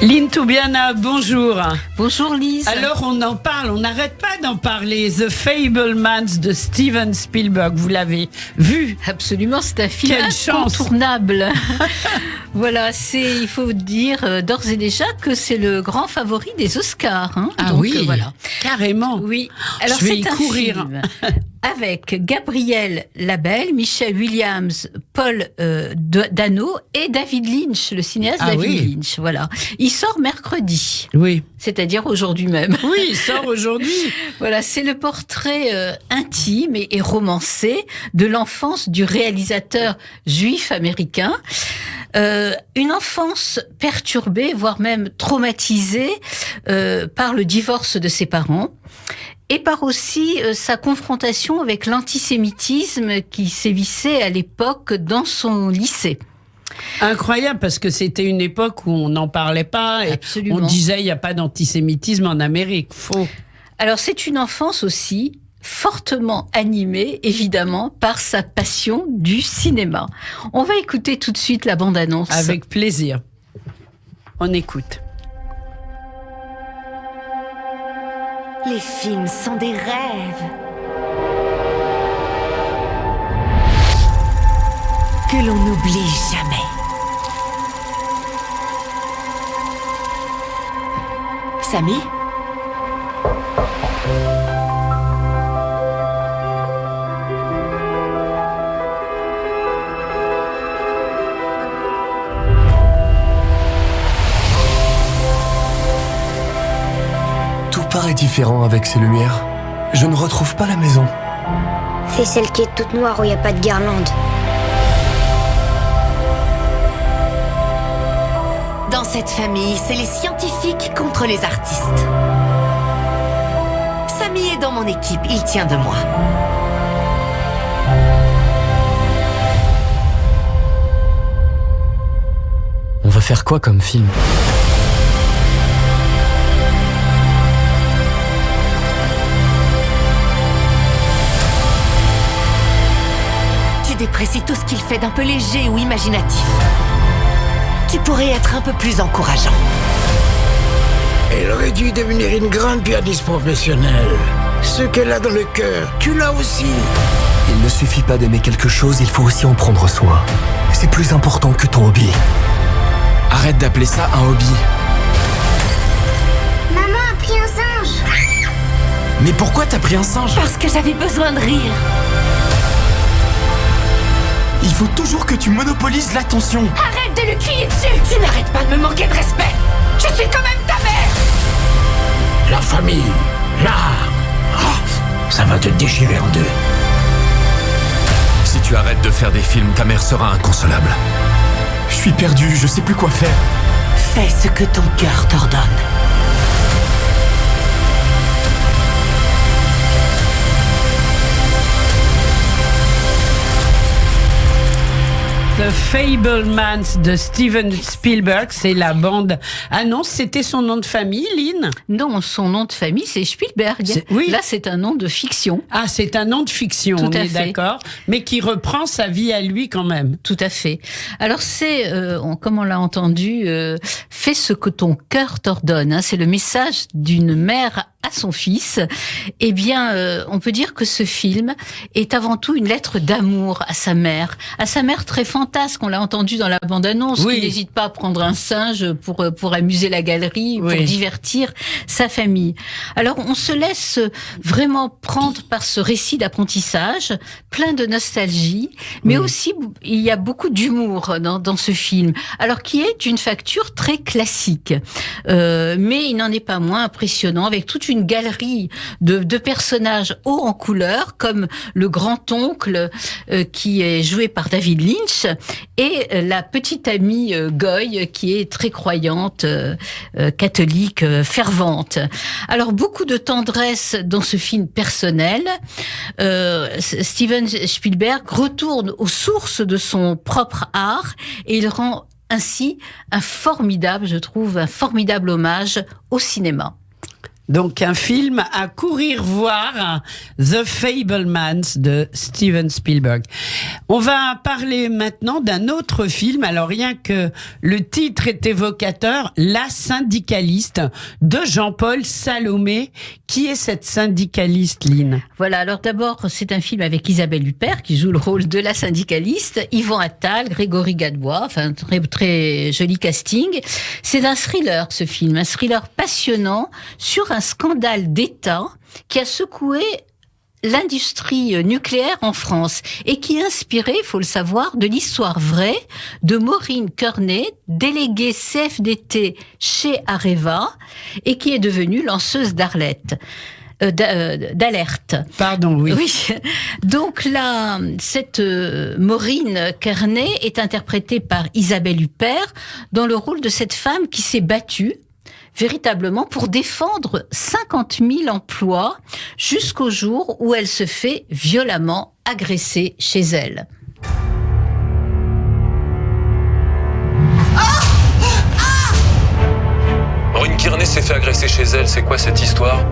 Lynn Toubiana, bonjour. Bonjour Lise. Alors on en parle, on n'arrête pas d'en parler. The Fabelmans de Steven Spielberg, vous l'avez vu? Absolument, c'est un film Quelle incontournable. Voilà, il faut dire d'ores et déjà que c'est le grand favori des Oscars. Hein. Ah donc, oui, voilà. Carrément. Oui. Alors je vais c'est y un courir. film avec Gabriel Labelle, Michelle Williams, Paul Dano et David Lynch, le cinéaste David Lynch. Voilà. Il sort mercredi. Oui. C'est-à-dire aujourd'hui même. Oui, il sort aujourd'hui. Voilà, c'est le portrait intime et romancé de l'enfance du réalisateur juif américain. Une enfance perturbée, voire même traumatisée par le divorce de ses parents et par aussi sa confrontation avec l'antisémitisme qui sévissait à l'époque dans son lycée. Incroyable, parce que c'était une époque où on n'en parlait pas et Absolument. on disait il n'y a pas d'antisémitisme en Amérique. Faux. Alors c'est une enfance aussi fortement animée, évidemment, par sa passion du cinéma. On va écouter tout de suite la bande-annonce. Avec plaisir. On écoute. Les films sont des rêves que l'on n'oublie jamais. Samy ? Tout paraît différent avec ces lumières. Je ne retrouve pas la maison. C'est celle qui est toute noire où il n'y a pas de guirlande. Dans cette famille, c'est les scientifiques contre les artistes. Samy est dans mon équipe, il tient de moi. On va faire quoi comme film ? Tu déprécies tout ce qu'il fait d'un peu léger ou imaginatif. Tu pourrais être un peu plus encourageant. Elle aurait dû devenir une grande pianiste professionnelle. Ce qu'elle a dans le cœur, tu l'as aussi. Il ne suffit pas d'aimer quelque chose, il faut aussi en prendre soin. C'est plus important que ton hobby. Arrête d'appeler ça un hobby. Maman a pris un singe. Mais pourquoi t'as pris un singe? Parce que j'avais besoin de rire. Il faut toujours que tu monopolises l'attention. Arrête de lui crier dessus. Tu n'arrêtes pas de me manquer de respect. Je suis quand même ta mère. La famille, l'art. Ça va te déchirer en deux. Si tu arrêtes de faire des films, ta mère sera inconsolable. Je suis perdu, je sais plus quoi faire. Fais ce que ton cœur t'ordonne. The Fabelmans de Steven Spielberg, c'est la bande annonce. C'était son nom de famille, Lynn? Non, son nom de famille, c'est Spielberg. Oui. Là, c'est un nom de fiction. Ah, c'est un nom de fiction, Tout on à est fait. d'accord, mais qui reprend sa vie à lui quand même. Tout à fait. Alors, c'est, comme on l'a entendu, fais ce que ton cœur t'ordonne. Hein. C'est le message d'une mère à son fils. Eh bien, on peut dire que ce film est avant tout une lettre d'amour à sa mère très fantasque. On l'a entendu dans la bande-annonce, Oui. qui n'hésite pas à prendre un singe pour amuser la galerie, Oui. pour divertir sa famille. Alors, on se laisse vraiment prendre par ce récit d'apprentissage, plein de nostalgie, mais aussi il y a beaucoup d'humour dans ce film. Alors, qui est d'une facture très classique, mais il n'en est pas moins impressionnant, avec toute une galerie de personnages hauts en couleur, comme le grand-oncle qui est joué par David Lynch, et la petite amie Goy, qui est très croyante, catholique, fervente. Alors, beaucoup de tendresse dans ce film personnel. Steven Spielberg retourne aux sources de son propre art et il rend ainsi un formidable hommage au cinéma. Donc un film à courir voir, The Fabelmans de Steven Spielberg. On va parler maintenant d'un autre film. Alors rien que le titre est évocateur, La syndicaliste de Jean-Paul Salomé. Qui est cette syndicaliste, Lynn ? Voilà, alors d'abord, c'est un film avec Isabelle Huppert qui joue le rôle de la syndicaliste, Yvan Attal, Grégory Gadebois, enfin très, très joli casting. C'est un thriller, ce film, un thriller passionnant sur un scandale d'État qui a secoué l'industrie nucléaire en France et qui est inspiré, il faut le savoir, de l'histoire vraie de Maureen Kearney, déléguée CFDT chez Areva et qui est devenue lanceuse d'alerte. Pardon, oui. Oui. Donc là, cette Maureen Kearney est interprétée par Isabelle Huppert dans le rôle de cette femme qui s'est battue véritablement pour défendre 50 000 emplois jusqu'au jour où elle se fait violemment agresser chez elle. Maureen Kearney s'est fait agresser chez elle, c'est quoi cette histoire ?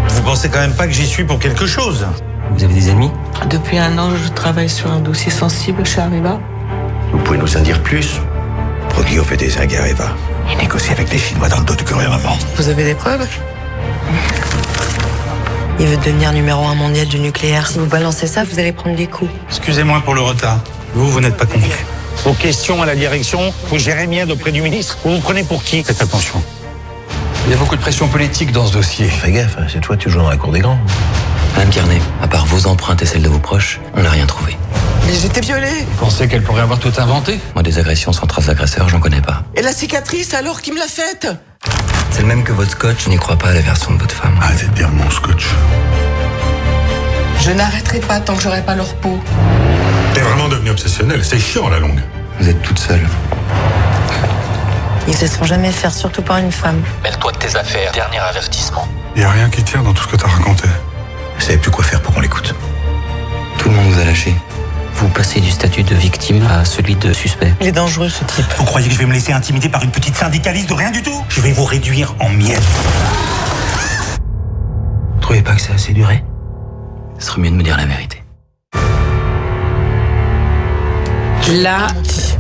Vous pensez quand même pas que j'y suis pour quelque chose ? Vous avez des ennemis ? Depuis 1 an, je travaille sur un dossier sensible chez Areva. Vous pouvez nous en dire plus ? Proglio fait des zingues à Areva. Il négocie avec les Chinois dans le dos du gouvernement. Vous avez des preuves ? Il veut devenir numéro 1 mondial du nucléaire. Si vous balancez ça, vous allez prendre des coups. Excusez-moi pour le retard. Vous n'êtes pas convié. Vos questions à la direction, vous gérez mienne auprès du ministre. Vous vous prenez pour qui ? Faites attention. Il y a beaucoup de pression politique dans ce dossier. Fais gaffe, c'est toi tu joues dans la cour des grands. Madame Kearney, à part vos empreintes et celles de vos proches, on n'a rien trouvé. Mais j'étais violée. Vous pensez qu'elle pourrait avoir tout inventé ? Moi, des agressions sans trace d'agresseur, j'en connais pas. Et la cicatrice, alors, qui me l'a faite ? C'est le même que votre scotch, je n'y crois pas à la version de votre femme. Arrêtez de dire mon scotch. Je n'arrêterai pas tant que j'aurai pas leur peau. T'es vraiment devenu obsessionnel, c'est chiant à la longue. Vous êtes toute seule. Ils se laisseront jamais faire, surtout par une femme. Mêle-toi de tes affaires, dernier avertissement. Y a rien qui tient dans tout ce que t'as raconté. Je savais plus quoi faire pour qu'on l'écoute. Tout le monde vous a lâché. Vous passez du statut de victime à celui de suspect. Il est dangereux, ce type. Vous croyez que je vais me laisser intimider par une petite syndicaliste de rien du tout ? Je vais vous réduire en miettes. Vous trouvez pas que c'est assez duré ? Ce serait mieux de me dire la vérité.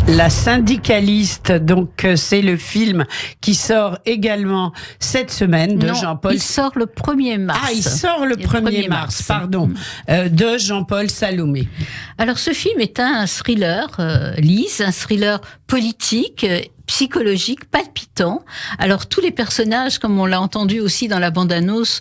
La syndicaliste, donc c'est le film qui sort également cette semaine de Jean-Paul. Il sort le 1er mars. Ah, il sort le 1er mars, pardon, de Jean-Paul Salomé. Alors ce film est un thriller, Lise, un thriller politique, psychologique, palpitant. Alors tous les personnages, comme on l'a entendu aussi dans la bande-annonce,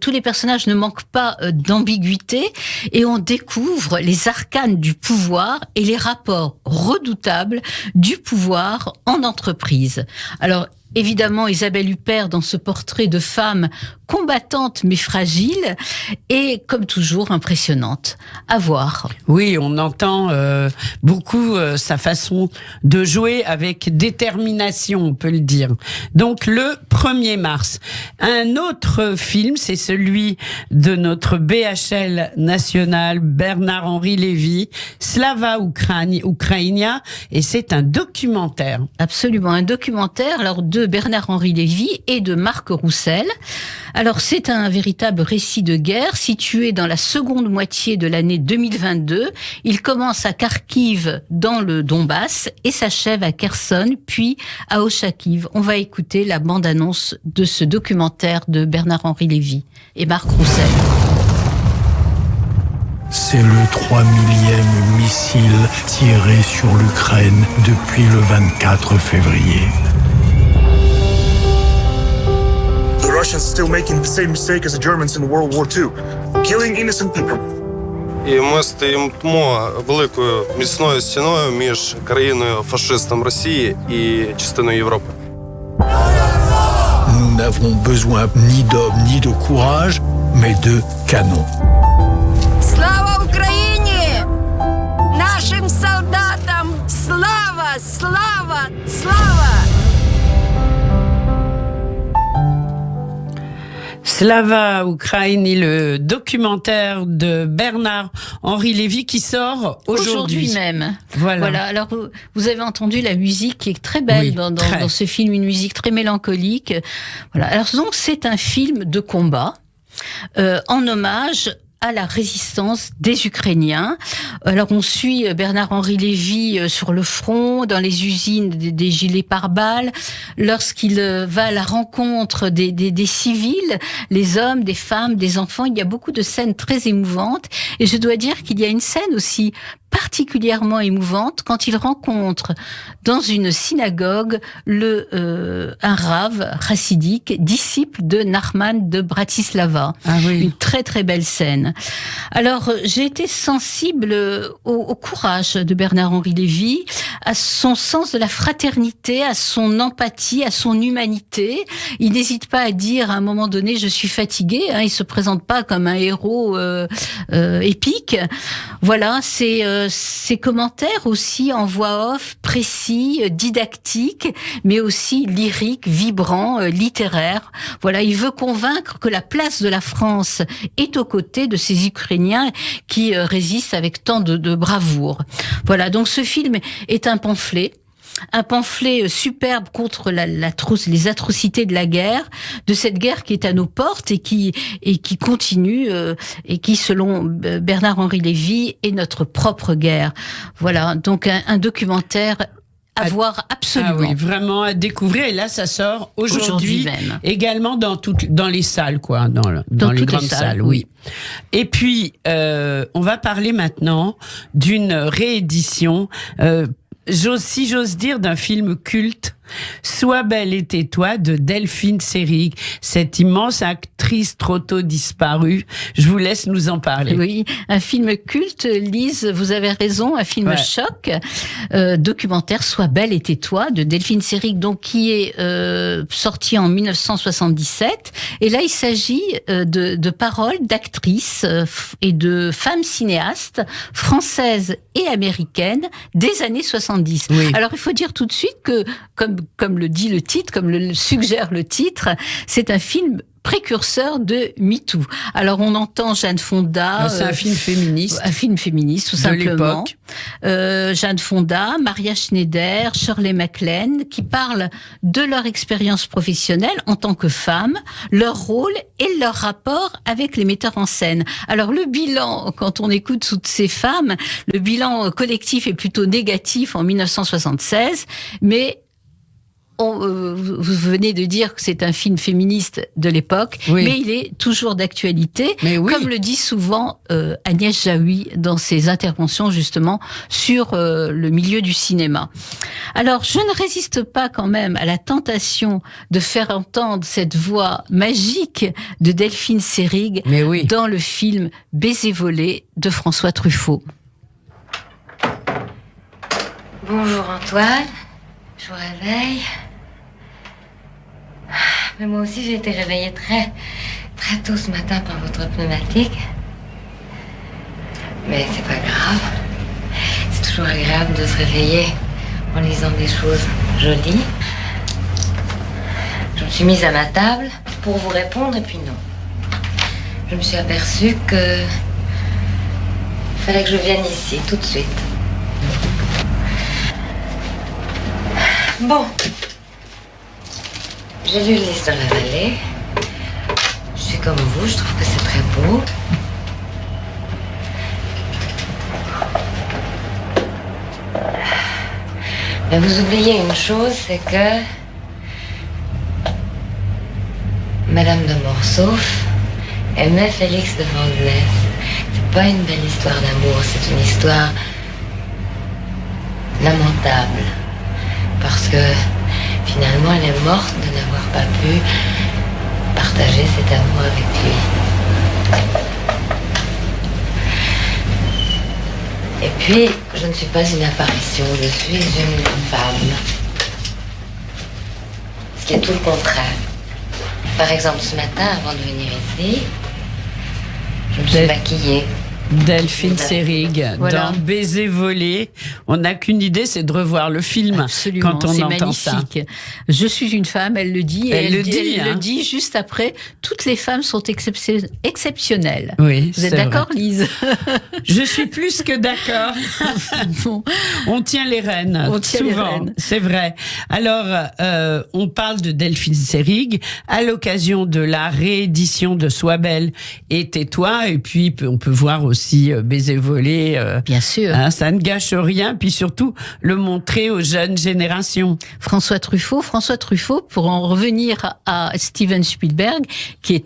tous les personnages ne manquent pas d'ambiguïté et on découvre les arcanes du pouvoir et les rapports redoutables du pouvoir en entreprise. Alors, évidemment, Isabelle Huppert dans ce portrait de femme combattante mais fragile et, comme toujours, impressionnante. À voir. Oui, on entend beaucoup sa façon de jouer avec détermination, on peut le dire. Donc, le 1er mars. Un autre film, c'est celui de notre BHL national, Bernard-Henri Lévy, Slava Ukrainia, et c'est un documentaire. Absolument, un documentaire alors de Bernard-Henri Lévy et de Marc Roussel. Alors, c'est un véritable récit de guerre situé dans la seconde moitié de l'année 2022. Il commence à Kharkiv, dans le Donbass, et s'achève à Kherson, puis à Ochakiv. On va écouter la bande-annonce de ce documentaire de Bernard-Henri Lévy et Marc Roussel. C'est le 3000e missile tiré sur l'Ukraine depuis le 24 février. The Russians still making the same mistake as the Germans in World War II, killing innocent people. І ми стоїмо великою міцною стіною між країною-фашистом Росії і частиною Європи. Nous n'avons besoin ni d'hommes ni de courage, mais de canons. Слава Україні! Нашим солдатам слава, слава, слава! Slava Ukraini, le documentaire de Bernard-Henri Lévy qui sort aujourd'hui même. Voilà. Alors, vous avez entendu la musique qui est très belle dans ce film, une musique très mélancolique. Voilà. Alors donc, c'est un film de combat en hommage à la résistance des Ukrainiens. Alors on suit Bernard-Henri Lévy sur le front, dans les usines des gilets pare-balles, lorsqu'il va à la rencontre des civils, les hommes, des femmes, des enfants. Il y a beaucoup de scènes très émouvantes, et je dois dire qu'il y a une scène aussi particulièrement émouvante quand il rencontre dans une synagogue un rave chassidique, disciple de Nachman de Bratislava. Une très très belle scène. Alors j'ai été sensible au courage de Bernard-Henri Lévy, à son sens de la fraternité, à son empathie, à son humanité. Il n'hésite pas à dire à un moment donné je suis fatigué. Il se présente pas comme un héros épique. Voilà, ses commentaires aussi en voix off, précis, didactiques, mais aussi lyriques, vibrants, littéraires. Voilà, il veut convaincre que la place de la France est aux côtés de ces Ukrainiens qui résistent avec tant de bravoure. Voilà, donc ce film est un pamphlet superbe contre les atrocités de la guerre, de cette guerre qui est à nos portes et qui continue et qui, selon Bernard-Henri Lévy, est notre propre guerre. Voilà, donc un documentaire à voir absolument. Ah oui, vraiment à découvrir. Et là, ça sort aujourd'hui même. Également dans les salles, quoi, dans les grandes salles, oui. Et puis, on va parler maintenant d'une réédition. Si j'ose dire, d'un film culte, Sois belle et tais-toi, de Delphine Seyrig, cette immense actrice trop tôt disparue. Je vous laisse nous en parler. Oui, un film culte, Lise, vous avez raison, un film choc, documentaire Sois belle et tais-toi de Delphine Seyrig, donc qui est sorti en 1977. Et là, il s'agit de paroles d'actrices et de femmes cinéastes françaises et américaines des années 70. Oui. Alors, il faut dire tout de suite que, comme le dit le titre, comme le suggère le titre, c'est un film précurseur de MeToo. Alors on entend Jane Fonda. C'est un film féministe. Un film féministe, tout simplement. Jane Fonda, Maria Schneider, Shirley MacLaine, qui parlent de leur expérience professionnelle en tant que femmes, leur rôle et leur rapport avec les metteurs en scène. Alors le bilan, quand on écoute toutes ces femmes, le bilan collectif est plutôt négatif en 1976, mais vous venez de dire que c'est un film féministe de l'époque, mais il est toujours d'actualité, comme le dit souvent Agnès Jaoui dans ses interventions justement sur le milieu du cinéma. Alors, je ne résiste pas quand même à la tentation de faire entendre cette voix magique de Delphine Seyrig dans le film Baiser volé de François Truffaut. Bonjour Antoine, je vous réveille. Mais moi aussi j'ai été réveillée très tôt ce matin par votre pneumatique. Mais c'est pas grave. C'est toujours agréable de se réveiller en lisant des choses jolies. Je me suis mise à ma table pour vous répondre et puis non. Je me suis aperçue que il fallait que je vienne ici tout de suite. Bon. J'ai lu Lys dans la vallée. Je suis comme vous, je trouve que c'est très beau. Mais vous oubliez une chose, c'est que Madame de Morsauf aimait Félix de Vandenesse. C'est pas une belle histoire d'amour, c'est une histoire lamentable. Parce que finalement, elle est morte de n'avoir pas pu partager cet amour avec lui. Et puis, je ne suis pas une apparition, je suis une femme. Ce qui est tout le contraire. Par exemple, ce matin, avant de venir ici, je me suis maquillée. Delphine Seyrig, Voilà. dans Baiser volé. On n'a qu'une idée, c'est de revoir le film. Absolument, quand on c'est entend magnifique. ça. Je suis une femme, elle le dit. Et Elle le dit, elle hein. le dit juste après. Toutes les femmes sont exceptionnelles. Oui, Vous êtes c'est d'accord, vrai. Lise? Je suis plus que d'accord. Bon. On tient les rênes. On tient les souvent, rênes. c'est vrai. Alors, on parle de Delphine Seyrig à l'occasion de la réédition de Sois belle et tais-toi. Et puis, on peut voir aussi Baiser volé. Bien sûr. Hein, ça ne gâche rien. Puis surtout, le montrer aux jeunes générations. François Truffaut, pour en revenir à Steven Spielberg, qui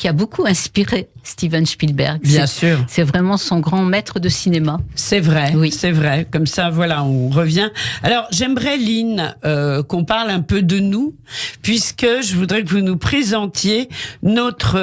a beaucoup inspiré Steven Spielberg. Bien sûr. C'est vraiment son grand maître de cinéma. C'est vrai, Oui. c'est vrai. Comme ça, voilà, on revient. Alors, j'aimerais, Lynn, qu'on parle un peu de nous, puisque je voudrais que vous nous présentiez notre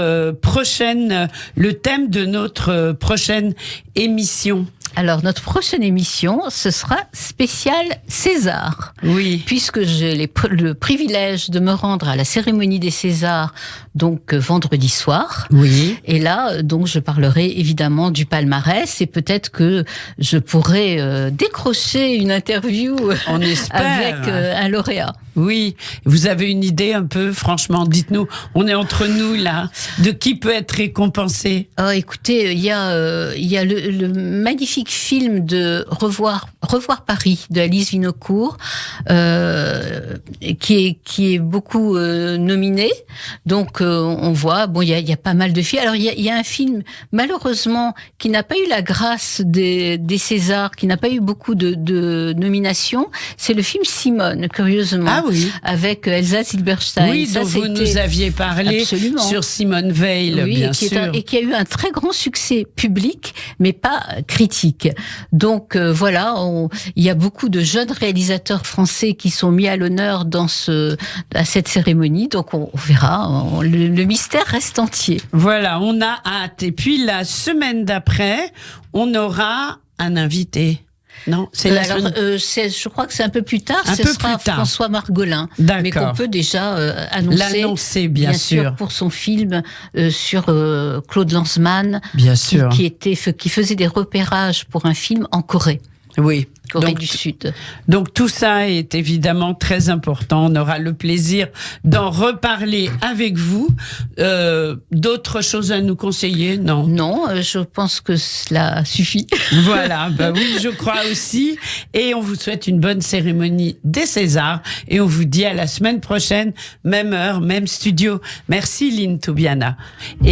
le thème de notre prochaine émission. Alors, notre prochaine émission, ce sera spécial César. Oui. Puisque j'ai le privilège de me rendre à la cérémonie des Césars, donc vendredi soir. Oui. Et là, donc, je parlerai évidemment du palmarès et peut-être que je pourrai décrocher une interview On espère. avec un lauréat. Oui, vous avez une idée un peu, franchement, dites-nous, on est entre nous là, de qui peut être récompensé? Oh, écoutez, il y a le magnifique film de Revoir Paris de Alice Vinocourt, qui est beaucoup nominé. Donc on voit, bon, il y a pas mal de films. Alors il y a un film malheureusement qui n'a pas eu la grâce des Césars, qui n'a pas eu beaucoup de nominations. C'est le film Simone, curieusement. Ah oui. Avec Elsa Silberstein. Oui, Ça, dont vous c'était- nous aviez parlé. Absolument. Sur Simone Veil, Oui, bien et qui sûr. et qui a eu un très grand succès public, mais pas critique. Donc voilà, il y a beaucoup de jeunes réalisateurs français qui sont mis à l'honneur à cette cérémonie. Donc on verra, le mystère reste entier. Voilà, on a hâte. Et puis la semaine d'après, on aura un invité. Non, c'est la Alors, semaine... je crois que c'est un peu plus tard. Un Ce peu sera plus tard. François Margolin, D'accord. mais qu'on peut déjà annoncer. L'annoncer, bien sûr. pour son film sur Claude Lanzmann, Bien sûr. qui faisait des repérages pour un film en Corée. Oui. Corée Donc, du Sud. Donc tout ça est évidemment très important. On aura le plaisir d'en reparler avec vous. D'autres choses à nous conseiller? Non. Non, je pense que cela suffit. Voilà, bah oui, je crois aussi. Et on vous souhaite une bonne cérémonie des Césars. Et on vous dit à la semaine prochaine, même heure, même studio. Merci Lynn Toubiana.